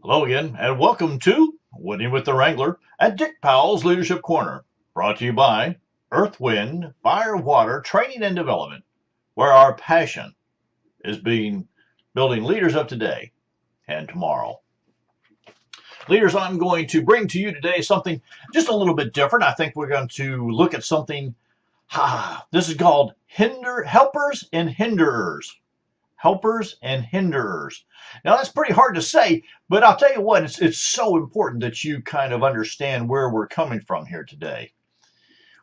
Hello again, and welcome to Winning with the Wrangler at Dick Powell's Leadership Corner, brought to you by Earth, Wind, Fire, Water Training and Development, where our passion is building leaders of today and tomorrow. Leaders, I'm going to bring to you today something just a little bit different. I think we're going to look at something. This is called helpers and hinderers. Helpers and hinderers. Now that's pretty hard to say, but I'll tell you what, it's so important that you kind of understand where we're coming from here today.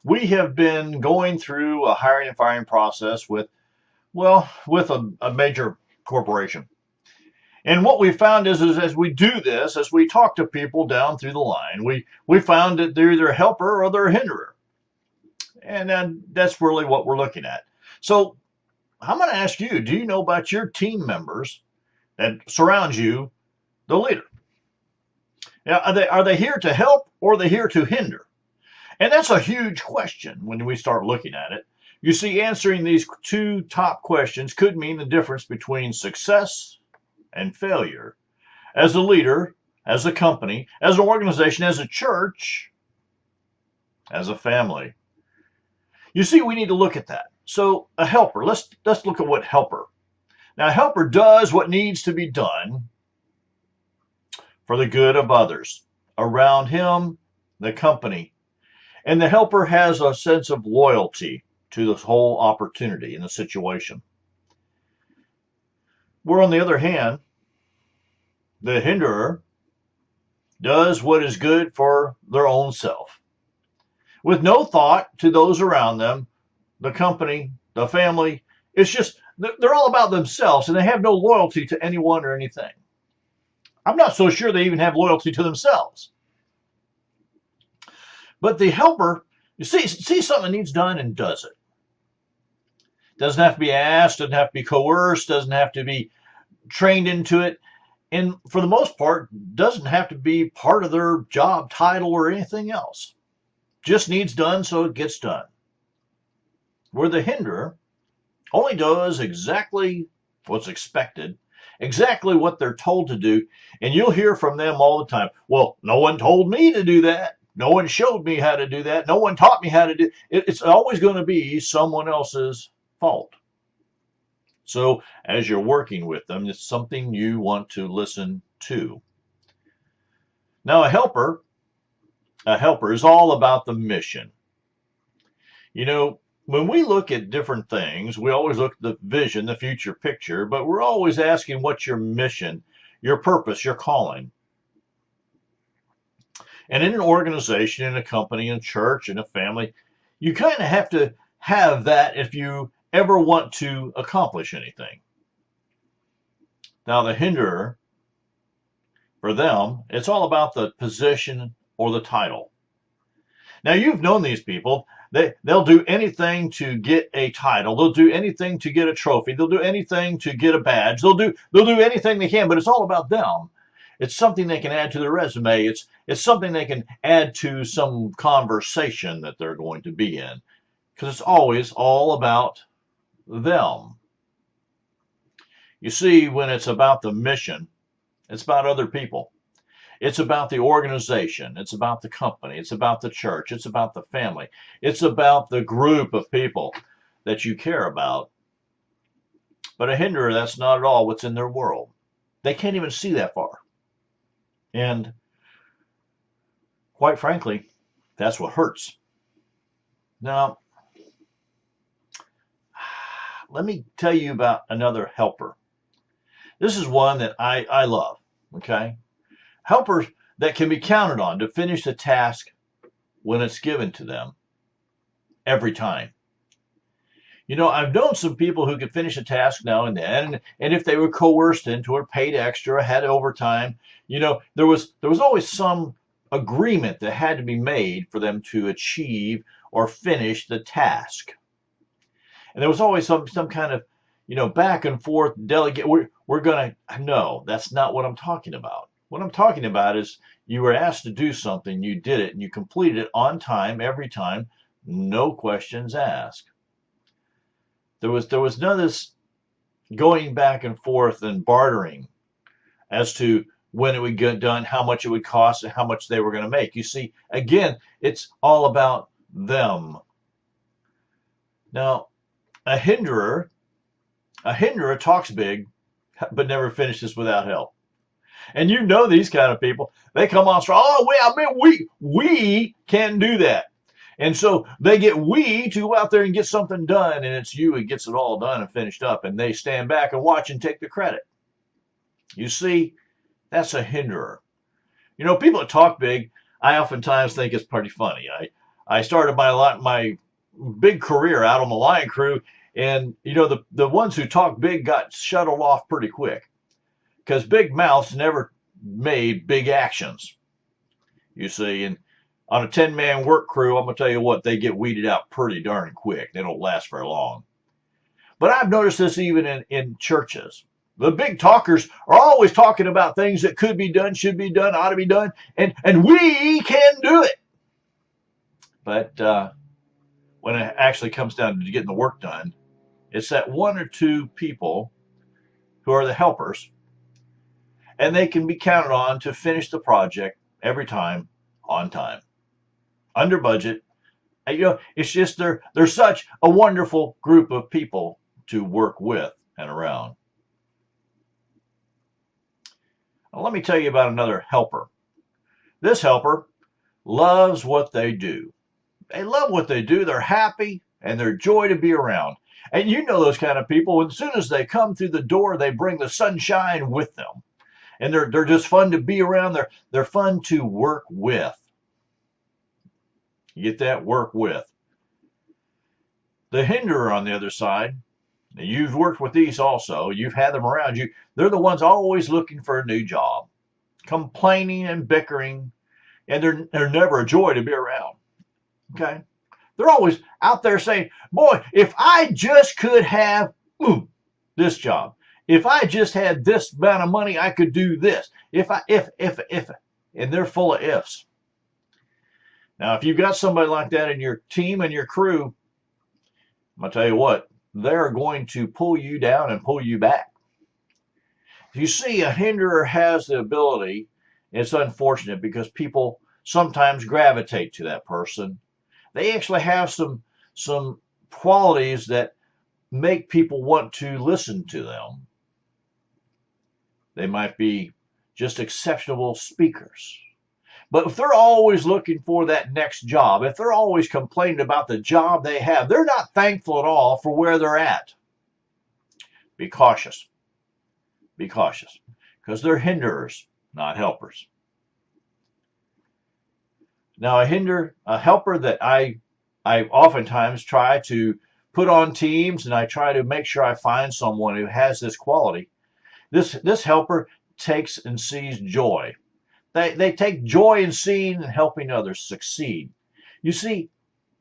We have been going through a hiring and firing process with a major corporation. And what we found is as we do this, as we talk to people down through the line, we found that they're either a helper or they're a hinderer. And then that's really what we're looking at. So I'm going to ask you, do you know about your team members that surround you, the leader? Now, are they here to help or are they here to hinder? And that's a huge question when we start looking at it. You see, answering these two top questions could mean the difference between success and failure as a leader, as a company, as an organization, as a church, as a family. You see, we need to look at that. So a helper, let's look at what helper. Now, a helper does what needs to be done for the good of others around him, the company. And the helper has a sense of loyalty to this whole opportunity in the situation. Where on the other hand, the hinderer does what is good for their own self, with no thought to those around them, the company, the family. It's just, they're all about themselves and they have no loyalty to anyone or anything. I'm not so sure they even have loyalty to themselves. But the helper, you see something needs done and does it. Doesn't have to be asked, doesn't have to be coerced, doesn't have to be trained into it. And for the most part, doesn't have to be part of their job title or anything else. Just needs done, so it gets done. Where the hinderer only does exactly what's expected, exactly what they're told to do, and you'll hear from them all the time, well, no one told me to do that. No one showed me how to do that. No one taught me how to do it. It's always going to be someone else's fault. So as you're working with them, it's something you want to listen to. Now, a helper is all about the mission. You know, when we look at different things, we always look at the vision, the future picture, but we're always asking what's your mission, your purpose, your calling. And in an organization, in a company, in a church, in a family, you kind of have to have that if you ever want to accomplish anything. Now, the hinderer, for them, it's all about the position or the title. Now, you've known these people. They'll do anything to get a title. They'll do anything to get a trophy. They'll do anything to get a badge. They'll do anything they can, but it's all about them. It's something they can add to their resume. It's something they can add to some conversation that they're going to be in, because it's always all about them. You see, when it's about the mission, it's about other people. It's about the organization. It's about the company. It's about the church. It's about the family. It's about the group of people that you care about. But a hinderer, that's not at all what's in their world. They can't even see that far. And quite frankly, that's what hurts. Now, let me tell you about another helper. This is one that I love, okay? Helpers that can be counted on to finish the task when it's given to them every time. You know, I've known some people who could finish a task now and then, and if they were coerced into it, paid extra, had overtime, you know, there was always some agreement that had to be made for them to achieve or finish the task. And there was always some kind of, you know, back and forth delegate. We're going to, no, that's not what I'm talking about. What I'm talking about is you were asked to do something, you did it, and you completed it on time, every time, no questions asked. There was none of this going back and forth and bartering as to when it would get done, how much it would cost, and how much they were going to make. You see, again, it's all about them. Now, a hinderer, a hinderer talks big, but never finishes without help. And you know these kind of people. They come on strong. Oh, we can't do that. And so they get we to go out there and get something done, and it's you who gets it all done and finished up, and they stand back and watch and take the credit. You see, that's a hinderer. You know, people that talk big, I oftentimes think it's pretty funny. I started my big career out on the line crew, and you know the ones who talk big got shuttled off pretty quick because big mouths never made big actions. You see, and on a 10-man work crew, I'm gonna tell you what, they get weeded out pretty darn quick. They don't last very long. But I've noticed this even in churches. The big talkers are always talking about things that could be done, should be done, ought to be done, and we can do it. But when it actually comes down to getting the work done, it's that one or two people who are the helpers, and they can be counted on to finish the project every time on time, under budget. And, you know, it's just they're such a wonderful group of people to work with and around. Now, let me tell you about another helper. This helper loves what they do. They love what they do. They're happy and they're joy to be around. And you know those kind of people. As soon as they come through the door, they bring the sunshine with them. And they're just fun to be around. They're fun to work with. You get that? Work with. The hinderer on the other side, you've worked with these also. You've had them around you. They're the ones always looking for a new job, complaining and bickering, and they're never a joy to be around. Okay? They're always out there saying, boy, if I just could have this job. If I just had this amount of money, I could do this. If. And they're full of ifs. Now, if you've got somebody like that in your team and your crew, I'm going to tell you what, they're going to pull you down and pull you back. You see, a hinderer has the ability, it's unfortunate because people sometimes gravitate to that person. They actually have some qualities that make people want to listen to them. They might be just exceptional speakers. But if they're always looking for that next job, if they're always complaining about the job they have, they're not thankful at all for where they're at. Be cautious. Be cautious. Because they're hinderers, not helpers. Now, a helper that I oftentimes try to put on teams, and I try to make sure I find someone who has this quality. This helper takes and sees joy. They take joy in seeing and helping others succeed. You see,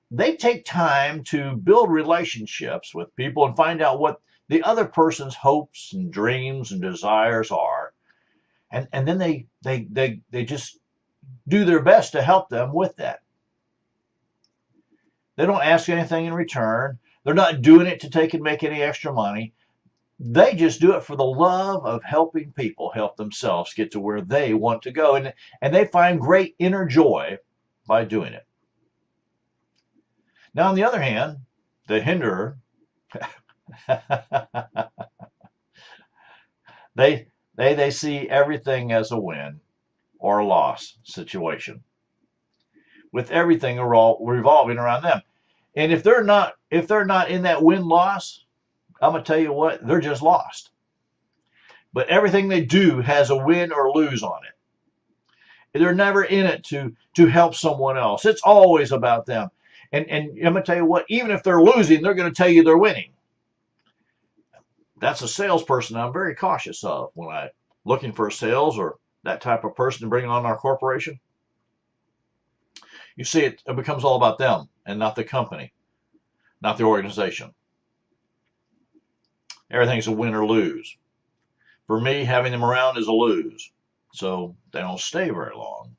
they take time to build relationships with people and find out what the other person's hopes and dreams and desires are. And then they just do their best to help them with that. They don't ask anything in return. They're not doing it to take and make any extra money. They just do it for the love of helping people help themselves get to where they want to go. And they find great inner joy by doing it. Now, on the other hand, the hinderer, they see everything as a win or a loss situation, with everything revolving around them. And if they're not in that win-loss, I'm going to tell you what, they're just lost. But everything they do has a win or lose on it. They're never in it to help someone else. It's always about them. And I'm going to tell you what, even if they're losing, they're going to tell you they're winning. That's a salesperson I'm very cautious of when I'm looking for sales or that type of person to bring on our corporation. You see, it becomes all about them and not the company, not the organization. Everything's a win or lose. For me, having them around is a lose. So they don't stay very long.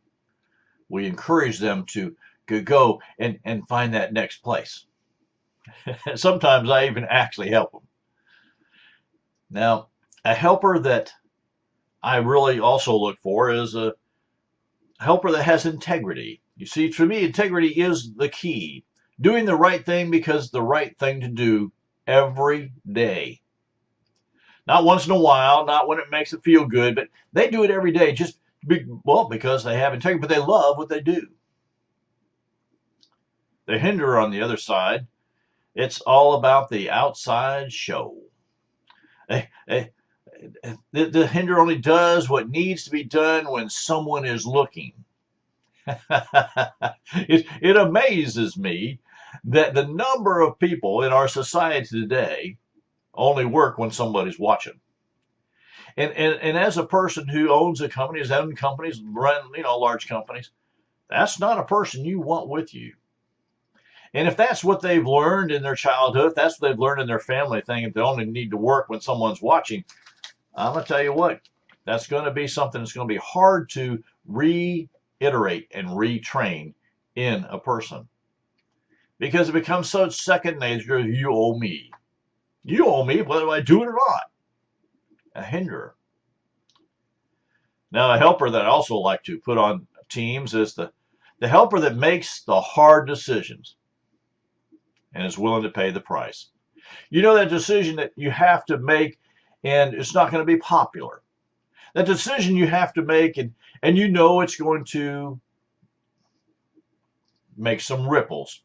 We encourage them to go and find that next place. Sometimes I even actually help them. Now, a helper that I really also look for is a helper that has integrity. You see, to me, integrity is the key. Doing the right thing because the right thing to do every day. Not once in a while, not when it makes it feel good, but they do it every day because they have integrity, but they love what they do. The Hinderer on the other side, it's all about the outside show. Eh, eh, the Hinderer only does what needs to be done when someone is looking. It amazes me that the number of people in our society today only work when somebody's watching. And as a person who owns a company, has owned companies, run large companies, that's not a person you want with you. And if that's what they've learned in their childhood, if that's what they've learned in their family thing, if they only need to work when someone's watching, I'm going to tell you what, that's going to be something that's going to be hard to reiterate and retrain in a person. Because it becomes so second nature, you owe me. You owe me whether I do it or not. A hinderer. Now, a helper that I also like to put on teams is the helper that makes the hard decisions and is willing to pay the price. You know that decision that you have to make, and it's not going to be popular. That decision you have to make, and you know it's going to make some ripples.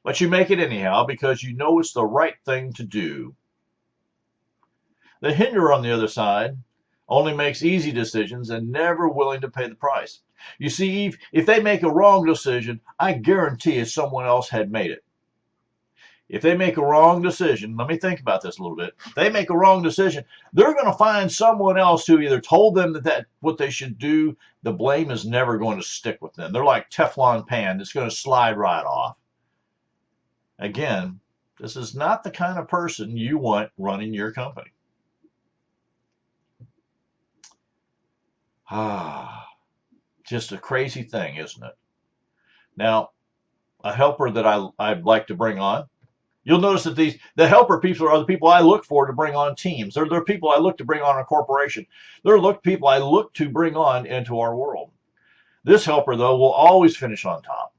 But you make it anyhow because you know it's the right thing to do. The hinderer on the other side only makes easy decisions and never willing to pay the price. You see, if they make a wrong decision, I guarantee someone else had made it. If they make a wrong decision, let me think about this a little bit. If they make a wrong decision, they're going to find someone else who either told them that what they should do. The blame is never going to stick with them. They're like Teflon pan. It's going to slide right off. Again, this is not the kind of person you want running your company. Just a crazy thing, isn't it? Now, a helper that I'd like to bring on, you'll notice that the helper people are the people I look for to bring on teams. They're people I look to bring on a corporation. They're people I look to bring on into our world. This helper, though, will always finish on top.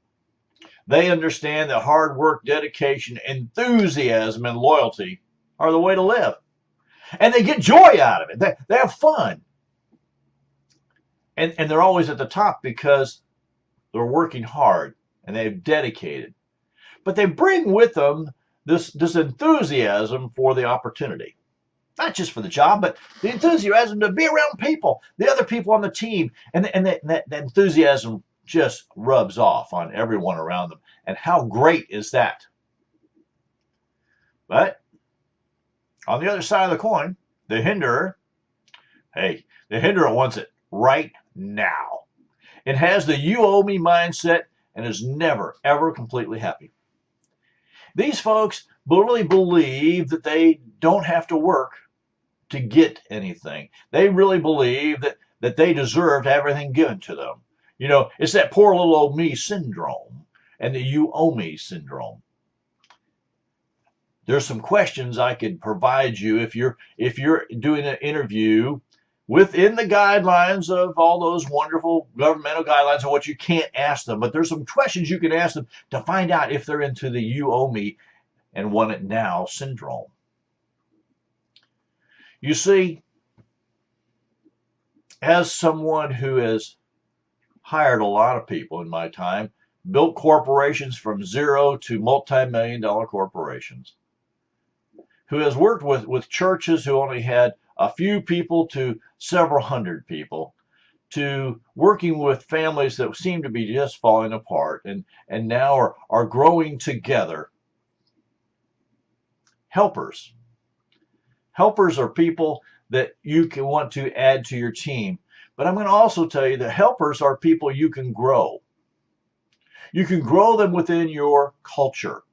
They understand that hard work, dedication, enthusiasm, and loyalty are the way to live. And they get joy out of it. They have fun. And they're always at the top because they're working hard and they've dedicated. But they bring with them this enthusiasm for the opportunity. Not just for the job, but the enthusiasm to be around people, the other people on the team. And that enthusiasm just rubs off on everyone around them. And how great is that? But on the other side of the coin, the hinderer, the hinderer wants it right now. It has the you owe me mindset and is never, ever completely happy. These folks really believe that they don't have to work to get anything. They really believe that they deserve to have everything given to them. You know, it's that poor little old me syndrome and the you owe me syndrome. There's some questions I could provide you if you're doing an interview within the guidelines of all those wonderful governmental guidelines of what you can't ask them. But there's some questions you can ask them to find out if they're into the you owe me and want it now syndrome. You see, as someone who has hired a lot of people in my time, built corporations from zero to multi-million-dollar corporations, who has worked with churches who only had a few people to several hundred people, to working with families that seem to be just falling apart and now are growing together. Helpers. Helpers are people that you can want to add to your team. But I'm going to also tell you that helpers are people you can grow. You can grow them within your culture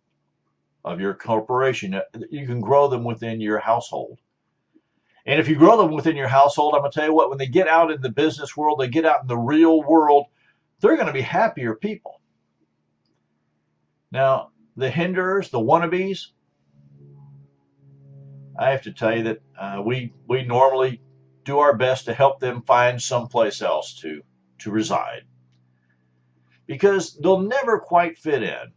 of your corporation. You can grow them within your household. And if you grow them within your household, I'm going to tell you what, when they get out in the business world, they get out in the real world, they're going to be happier people. Now, the hinderers, the wannabes, I have to tell you that we normally do our best to help them find someplace else to reside, because they'll never quite fit in.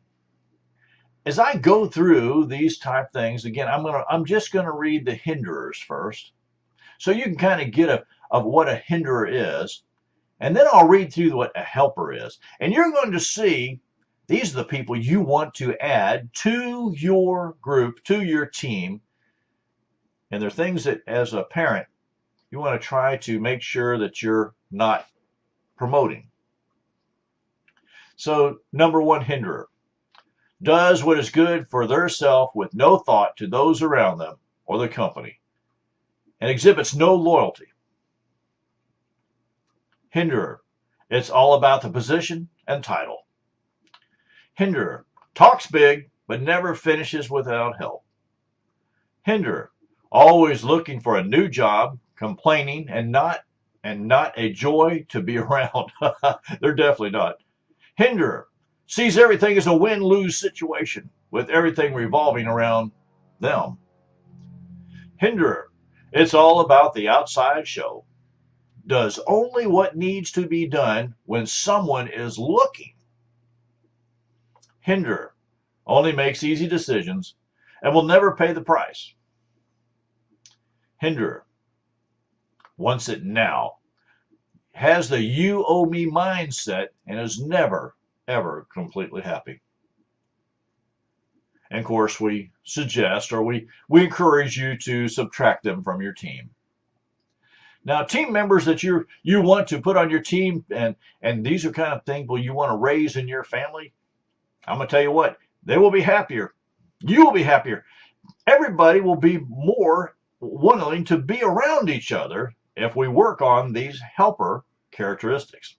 As I go through these type things, again, I'm just gonna read the Hinderers first, so you can kind of get of what a Hinderer is, and then I'll read through what a helper is, and you're going to see these are the people you want to add to your group, to your team, and they're things that, as a parent, you want to try to make sure that you're not promoting. So, number one Hinderer does what is good for their self with no thought to those around them or the company, and exhibits no loyalty. Hinderer, it's all about the position and title. Hinderer talks big but never finishes without help. Hinderer, always looking for a new job, complaining, and not a joy to be around. They're definitely not. Hinderer sees everything as a win-lose situation, with everything revolving around them. Hinderer, it's all about the outside show. Does only what needs to be done when someone is looking. Hinderer only makes easy decisions and will never pay the price. Hinderer wants it now, has the you owe me mindset, and is never, ever completely happy. And of course, we suggest, or we encourage you to subtract them from your team. Now, team members that you want to put on your team, and these are kind of things you want to raise in your family, I'm going to tell you what, they will be happier. You will be happier. Everybody will be more willing to be around each other if we work on these helper characteristics.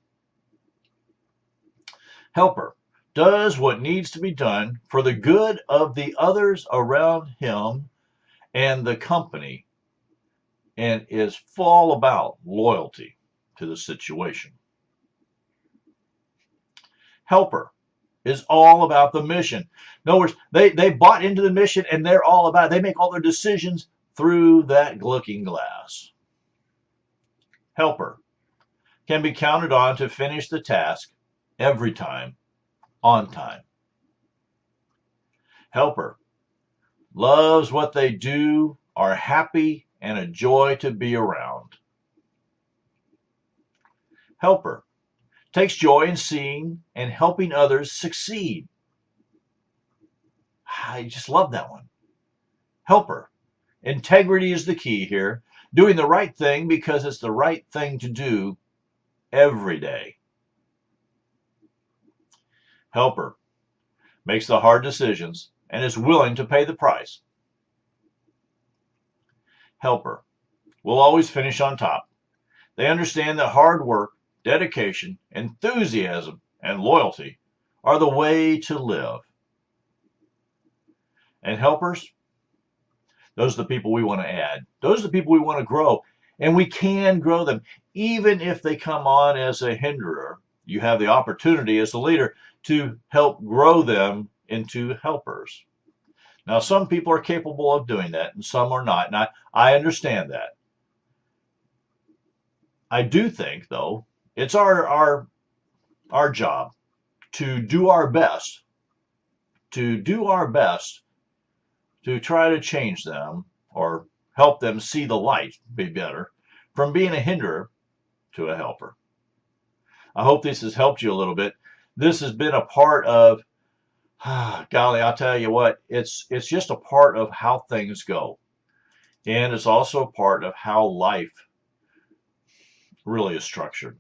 Helper does what needs to be done for the good of the others around him and the company, and is all about loyalty to the situation. Helper is all about the mission. In other words, they bought into the mission, and they're all about it. They make all their decisions through that looking glass. Helper can be counted on to finish the task every time, on time. Helper loves what they do, are happy, and a joy to be around. Helper takes joy in seeing and helping others succeed. I just love that one. Helper, integrity is the key here, doing the right thing because it's the right thing to do every day. Helper makes the hard decisions and is willing to pay the price. Helper will always finish on top. They understand that hard work, dedication, enthusiasm, and loyalty are the way to live. And helpers, those are the people we want to add. Those are the people we want to grow. And we can grow them. Even if they come on as a hinderer, you have the opportunity as a leader to help grow them into helpers. Now, some people are capable of doing that, and some are not. And I understand that. I do think, though, it's our job to do our best, to try to change them or help them see the light, be better, from being a hinderer to a helper. I hope this has helped you a little bit. This has been a part of, golly, I'll tell you what, it's just a part of how things go. And it's also a part of how life really is structured.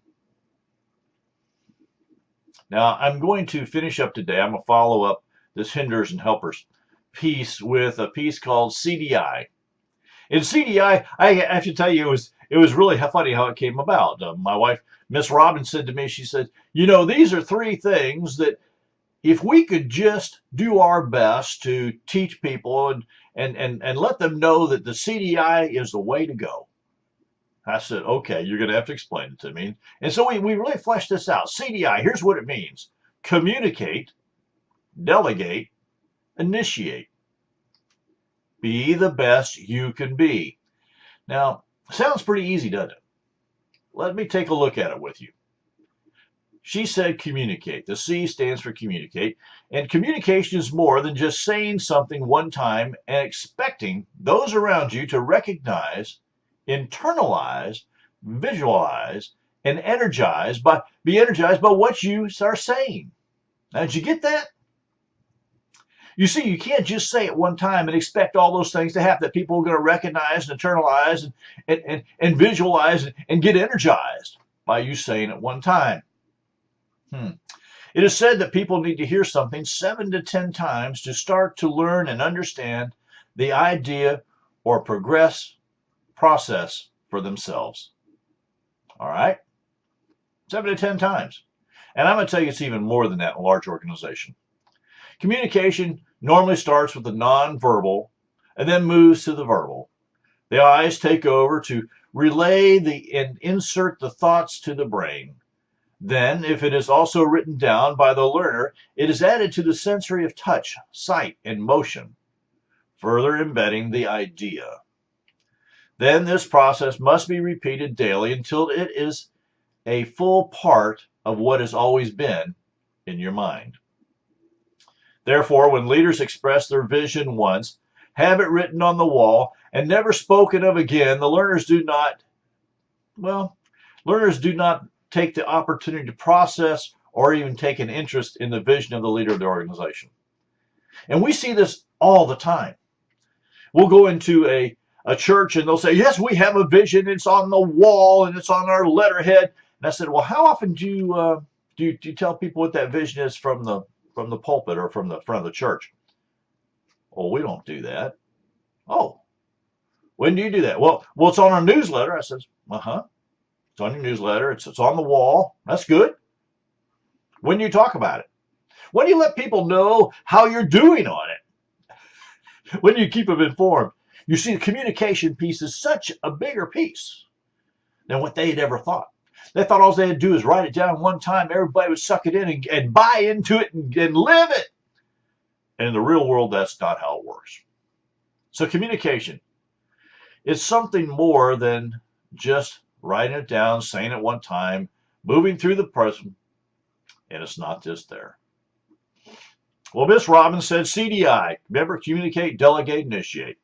Now, I'm going to finish up today. I'm going to follow up this Hinderers and Helpers piece with a piece called CDI. In CDI, I have to tell you, it was really funny how it came about. My wife, Miss Robin, said to me, she said, you know, these are three things that if we could just do our best to teach people and let them know that the CDI is the way to go. I said, okay, you're going to have to explain it to me. And so we really fleshed this out. CDI, here's what it means. Communicate, delegate, initiate. Be the best you can be. Now, Sounds pretty easy, doesn't it? Let me take a look at it with you. She said communicate. The C stands for communicate. And communication is more than just saying something one time and expecting those around you to recognize, internalize, visualize, and be energized by what you are saying. Now, did you get that? You see, you can't just say it one time and expect all those things to happen that people are going to recognize and internalize and visualize and get energized by you saying it one time. It is said that people need to hear something 7 to 10 times to start to learn and understand the idea or process for themselves. All right? 7 to 10 times. And I'm going to tell you it's even more than that in a large organization. Communication normally starts with the nonverbal and then moves to the verbal. The eyes take over to relay and insert the thoughts to the brain. Then, if it is also written down by the learner, it is added to the sensory of touch, sight, and motion, further embedding the idea. Then this process must be repeated daily until it is a full part of what has always been in your mind. Therefore, when leaders express their vision once, have it written on the wall, and never spoken of again, the learners do not take the opportunity to process or even take an interest in the vision of the leader of the organization. And we see this all the time. We'll go into a church and they'll say, yes, we have a vision. It's on the wall and it's on our letterhead. And I said, well, how often do you tell people what that vision is from the pulpit or from the front of the church? Oh, we don't do that. Oh, when do you do that? Well, it's on our newsletter. I says, It's on your newsletter. It's on the wall. That's good. When do you talk about it? When do you let people know how you're doing on it? When do you keep them informed? You see, the communication piece is such a bigger piece than what they had ever thought. They thought all they had to do is write it down one time. Everybody would suck it in and buy into it and live it. And in the real world, that's not how it works. So communication is something more than just writing it down, saying it one time, moving through the present, and it's not just there. Well, Miss Robbins said CDI. Remember, communicate, delegate, initiate.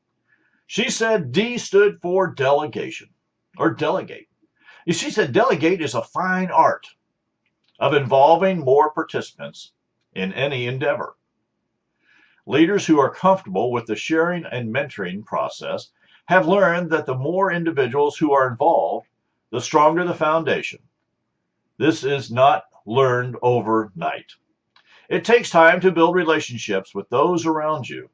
She said D stood for delegation, or delegate. She said delegate is a fine art of involving more participants in any endeavor. Leaders who are comfortable with the sharing and mentoring process have learned that the more individuals who are involved, the stronger the foundation. This is not learned overnight. It takes time to build relationships with those around you.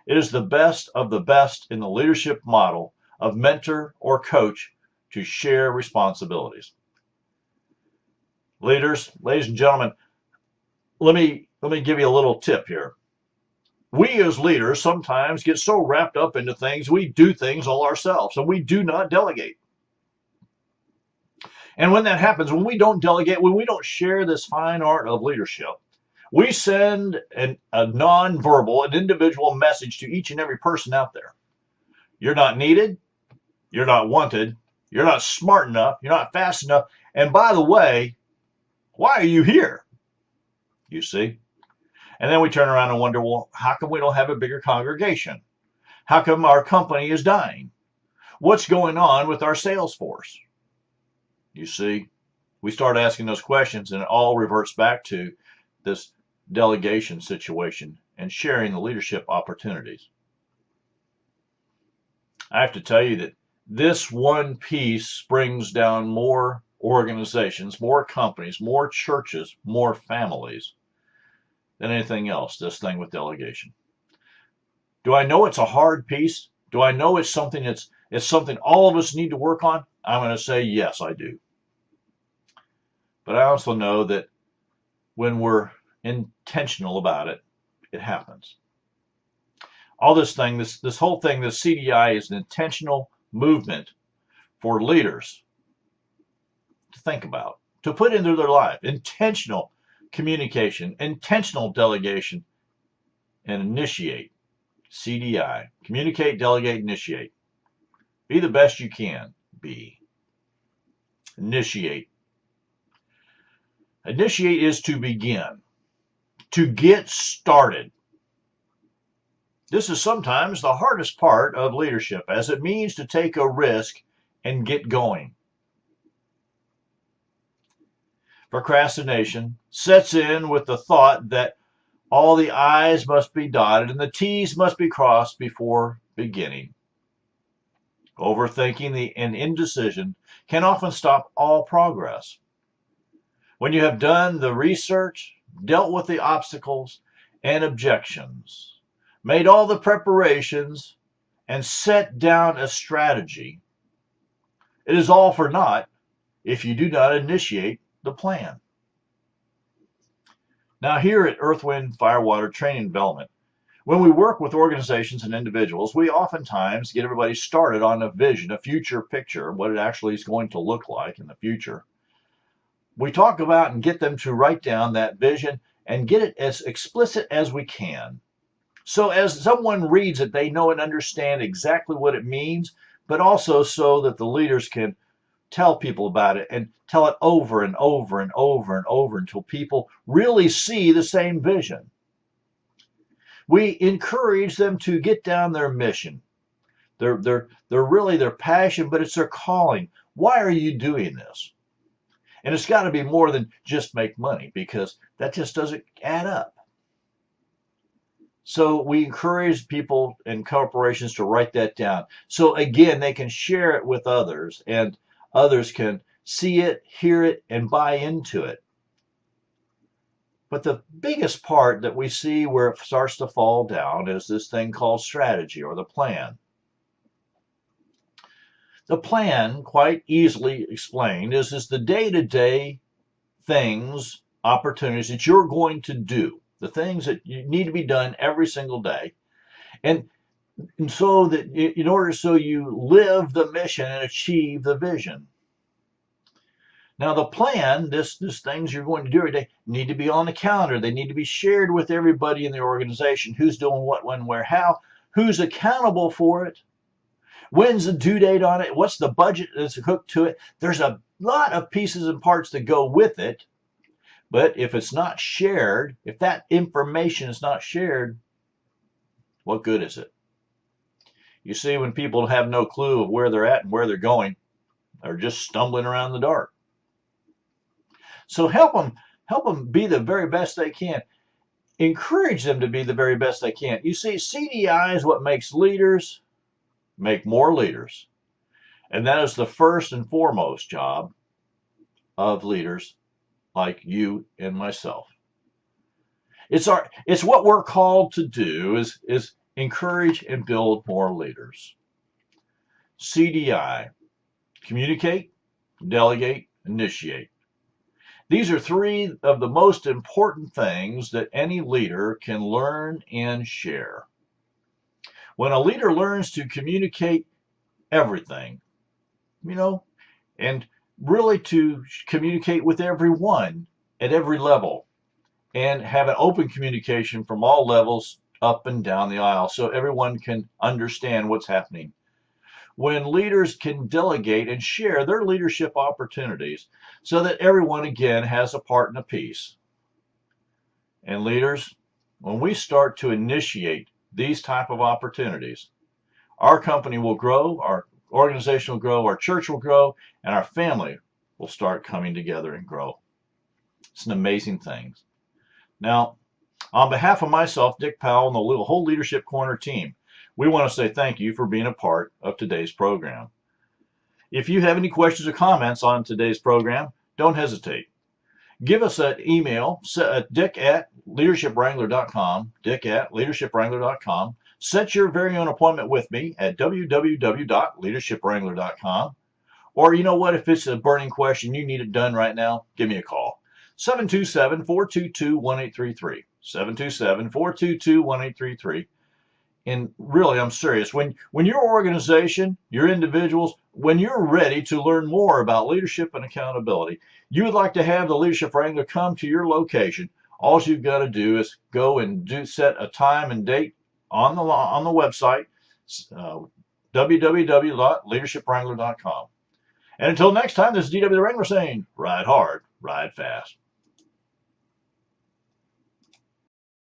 It is the best of the best in the leadership model of mentor or coach to share responsibilities. Leaders, ladies and gentlemen, let me give you a little tip here. We as leaders sometimes get so wrapped up into things, we do things all ourselves, and we do not delegate. And when that happens, when we don't delegate, when we don't share this fine art of leadership, we send a non-verbal, an individual message to each and every person out there. You're not needed. You're not wanted. You're not smart enough. You're not fast enough. And by the way, why are you here? You see? And then we turn around and wonder, well, how come we don't have a bigger congregation? How come our company is dying? What's going on with our sales force? You see, we start asking those questions and it all reverts back to this delegation situation and sharing the leadership opportunities. I have to tell you that this one piece brings down more organizations, more companies, more churches, more families than anything else, this thing with delegation. Do I know it's a hard piece? Do I know it's something something all of us need to work on? I'm going to say yes, I do. But I also know that when we're intentional about it, it happens. All this thing, this whole thing, this CDI is an intentional movement for leaders to think about, to put into their life. Intentional communication, intentional delegation, and initiate. CDI. Communicate, delegate, initiate. Be the best you can. be. Initiate. Initiate is to begin, to get started. This is sometimes the hardest part of leadership, as it means to take a risk and get going. Procrastination sets in with the thought that all the I's must be dotted and the T's must be crossed before beginning. Overthinking and indecision can often stop all progress. When you have done the research, dealt with the obstacles and objections, made all the preparations, and set down a strategy, it is all for naught if you do not initiate the plan. Now, here at Earth, Wind, Fire, Water Training and Development, when we work with organizations and individuals, we oftentimes get everybody started on a vision, a future picture, what it actually is going to look like in the future. We talk about and get them to write down that vision and get it as explicit as we can. So as someone reads it, they know and understand exactly what it means, but also so that the leaders can tell people about it and tell it over and over and over and over until people really see the same vision. We encourage them to get down their mission. They're really their passion, but it's their calling. Why are you doing this? And it's got to be more than just make money, because that just doesn't add up. So we encourage people and corporations to write that down. So again, they can share it with others, and others can see it, hear it, and buy into it. But the biggest part that we see where it starts to fall down is this thing called strategy, or the plan. The plan, quite easily explained, is the day-to-day things, opportunities that you're going to do, the things that you need to be done every single day. And so that in order so you live the mission and achieve the vision. Now the plan, this things you're going to do every day, need to be on the calendar. They need to be shared with everybody in the organization. Who's doing what, when, where, how, who's accountable for it, when's the due date on it, what's the budget that's hooked to it. There's a lot of pieces and parts that go with it. But if it's not shared, if that information is not shared, what good is it? You see, when people have no clue of where they're at and where they're going, they're just stumbling around in the dark. So help them be the very best they can. Encourage them to be the very best they can. You see, CDI is what makes leaders make more leaders. And that is the first and foremost job of leaders like you and myself. It's what we're called to do is encourage and build more leaders. CDI, communicate, delegate, initiate. These are three of the most important things that any leader can learn and share. When a leader learns to communicate everything, and really to communicate with everyone at every level, and have an open communication from all levels up and down the aisle so everyone can understand what's happening. When leaders can delegate and share their leadership opportunities so that everyone again has a part and a piece. And leaders, when we start to initiate these type of opportunities, our company will grow, our organization will grow, our church will grow, and our family will start coming together and grow. It's an amazing thing. Now, on behalf of myself, Dick Powell, and the whole Leadership Corner team, we want to say thank you for being a part of today's program. If you have any questions or comments on today's program, don't hesitate. Give us an email, dick@leadershipwrangler.com, dick@leadershipwrangler.com. Set your very own appointment with me at www.leadershipwrangler.com. Or you know what, if it's a burning question, you need it done right now, give me a call. 727-422-1833. 727-422-1833. And really, I'm serious. When your organization, your individuals, when you're ready to learn more about leadership and accountability, you would like to have the Leadership Wrangler come to your location, all you've got to do is go and set a time and date on the website, www.leadershipwrangler.com. And until next time, this is DW the Wrangler saying, ride hard, ride fast.